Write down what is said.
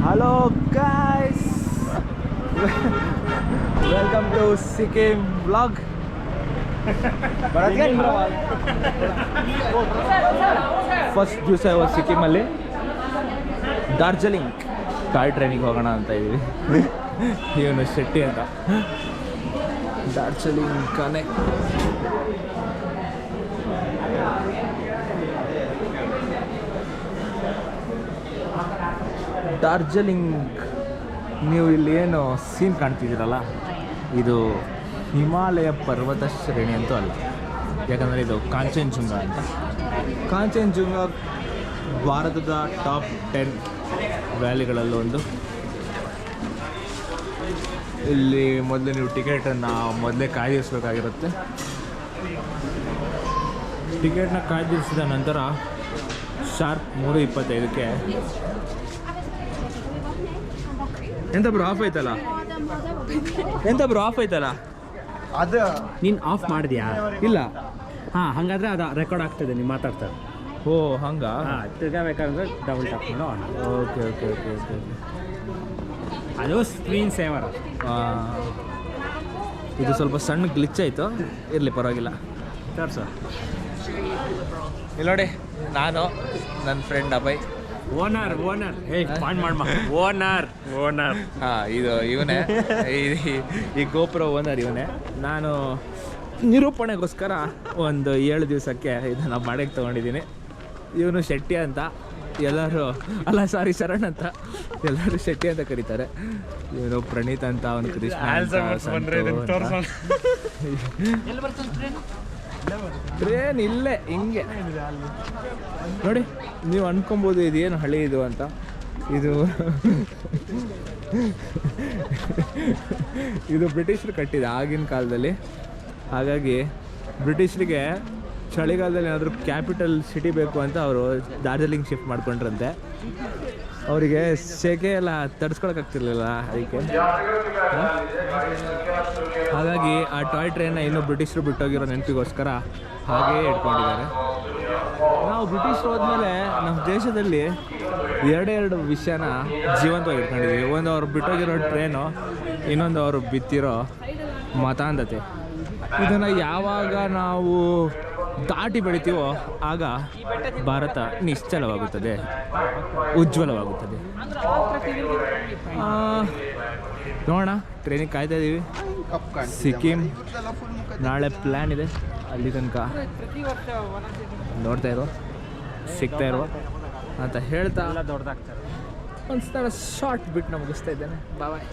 Hello guys, welcome to Sikkim vlog. First ದಿವಸ ಇವತ್ತು ಸಿಕ್ಕಿಮಲ್ಲಿ Darjeeling car ಟ್ರೈನಿಗೆ ಹೋಗೋಣ ಅಂತ ಇದ್ದೀವಿ. ಇವನು ಶೆಟ್ಟಿ ಅಂತ. ಡಾರ್ಜಿಲಿಂಗ್ ಕನೆಕ್ಟ್. ಡಾರ್ಜಿಲಿಂಗ್ ನೀವು ಇಲ್ಲಿ ಏನು ಸೀನ್ ಕಾಣ್ತಿದ್ದೀರಲ್ಲ, ಇದು ಹಿಮಾಲಯ ಪರ್ವತ ಶ್ರೇಣಿ ಅಂತೂ ಅಲ್ಲ. ಯಾಕಂದರೆ ಇದು ಕಾಂಚನಜುಂಗ ಅಂತ. ಕಾಂಚನಜುಂಗ ಭಾರತದ ಟಾಪ್ 10 ವ್ಯಾಲಿಗಳಲ್ಲೊಂದು. ಇಲ್ಲಿ ಮೊದಲು ನೀವು ಟಿಕೆಟನ್ನು ಮೊದಲೇ ಕಾಯ್ದಿರಿಸಬೇಕಾಗಿರುತ್ತೆ. ಟಿಕೆಟ್ನ ಕಾಯ್ದಿರಿಸಿದ ನಂತರ ಶಾರ್ಪ್ 3:25ಕ್ಕೆ ಎಂತ ಬ್ರೋ ಆಫ್ ಐತಲ್ಲ, ಎಂತ ಬ್ರೋ ಆಫ್ ಐತಲ್ಲ, ಅದು ನೀನು ಆಫ್ ಮಾಡಿದ್ಯಾ? ಇಲ್ಲ. ಹಾಂ, ಹಾಗಾದರೆ ಅದು ರೆಕಾರ್ಡ್ ಆಗ್ತದೆ, ನೀವು ಮಾತಾಡ್ತಾರೆ. ಓ ಹಂಗಾ? ಹಾಂ, ತಿರ್ಗಬೇಕಾದ್ರೆ ಡಬಲ್ ಟ್ಯಾಪ್ ಮಾಡು on. Okay okay okay okay. ಅದು ಸ್ಕ್ರೀನ್ ಸೇವರ್. ಇದು ಸ್ವಲ್ಪ ಸಣ್ಣ ಗ್ಲಿಚ್ ಆಯಿತು, ಇರಲಿ ಪರವಾಗಿಲ್ಲ. ತೋರ್ಸು. ಇಲ್ಲಿ ನೋಡಿ, ನಾನು ನನ್ನ ಫ್ರೆಂಡ್ ಅಭಯ್. ಓನರ್ ಪಾಯಿಂಟ್ ಮಾಡ್ಮ. ಓನರ್ ಹಾಂ, ಇದು ಇವನೇ, ಈ ಗೋಪುರ ಓನರ್ ಇವನೇ. ನಾನು ನಿರೂಪಣೆಗೋಸ್ಕರ ಒಂದು 7 ದಿವಸಕ್ಕೆ ಇದನ್ನು ಬಾಡಿಗೆ ತೊಗೊಂಡಿದ್ದೀನಿ. ಇವನು ಶೆಟ್ಟಿ ಅಂತ ಎಲ್ಲರೂ, ಅಲ್ಲ ಸಾರಿ ಶರಣ್ ಅಂತ ಎಲ್ಲರೂ ಶೆಟ್ಟಿ ಅಂತ ಕರೀತಾರೆ. ಇವನು ಪ್ರಣೀತ್ ಅಂತ, ಅವನು ಕೃಷ್ಣ ಅಂತ, ಟ್ರೇನ್ ಇಲ್ಲೇ ಹಿಂಗೆ ನೋಡಿ. ನೀವು ಅನ್ಕೊಬೋದು ಇದೇನು ಹಳೆ ಇದು ಅಂತ. ಇದು ಬ್ರಿಟಿಷರು ಕಟ್ಟಿದ ಆಗಿನ ಕಾಲದಲ್ಲಿ. ಹಾಗಾಗಿ ಬ್ರಿಟಿಷರಿಗೆ ಚಳಿಗಾಲದಲ್ಲಿ ಏನಾದರೂ ಕ್ಯಾಪಿಟಲ್ ಸಿಟಿ ಬೇಕು ಅಂತ ಅವರು ಡಾರ್ಜಿಲಿಂಗ್ ಶಿಫ್ಟ್ ಮಾಡ್ಕೊಂಡ್ರಂತೆ. ಅವರಿಗೆ ಸೆಕೆ ಎಲ್ಲ ತಡ್ಸ್ಕೊಳಕ್ಕಾಗ್ತಿರ್ಲಿಲ್ಲ ಅದಕ್ಕೆ. ಹಾಗಾಗಿ ಆ ಟಾಯ್ ಟ್ರೈನ್ನ ಇನ್ನೂ ಬ್ರಿಟಿಷರು ಬಿಟ್ಟೋಗಿರೋ ನೆನಪಿಗೋಸ್ಕರ ಹಾಗೇ ಇಟ್ಕೊಂಡಿದ್ದಾರೆ. ನಾವು ಬ್ರಿಟಿಷರು ಹೋದ್ಮೇಲೆ ನಮ್ಮ ದೇಶದಲ್ಲಿ ಎರಡೆರಡು ವಿಷಯನ ಜೀವಂತವಾಗಿ ಇಟ್ಕೊಂಡಿದ್ದೀವಿ. ಒಂದು ಅವ್ರು ಬಿಟ್ಟೋಗಿರೋ ಟ್ರೈನು, ಇನ್ನೊಂದು ಅವರು ಬಿತ್ತಿರೋ ಮತಾಂಧತೆ. ಇದನ್ನು ಯಾವಾಗ ನಾವು ದಾಟಿ ಬೆಳಿತೀವೋ ಆಗ ಭಾರತ ನಿಶ್ಚಲವಾಗುತ್ತದೆ, ಉಜ್ವಲವಾಗುತ್ತದೆ. ನೋಡೋಣ, ಟ್ರೈನಿಗೆ ಕಾಯ್ತಾ ಇದ್ದೀವಿ. ಸಿಕ್ಕಿಂ ನಾಳೆ ಪ್ಲ್ಯಾನ್ ಇದೆ. ಅಲ್ಲಿ ತನಕ ನೋಡ್ತಾ ಇರೋ, ಸಿಗ್ತಾ ಇರುವ ಅಂತ ಹೇಳ್ತಾ ದೊಡ್ಡದಾಗ್ತಾರೆ. ಒಂದು ಥರ ಶಾರ್ಟ್ ಬಿಟ್ಟು ಮುಗಿಸ್ತಾ ಇದ್ದೇನೆ. ಬಾಯ್.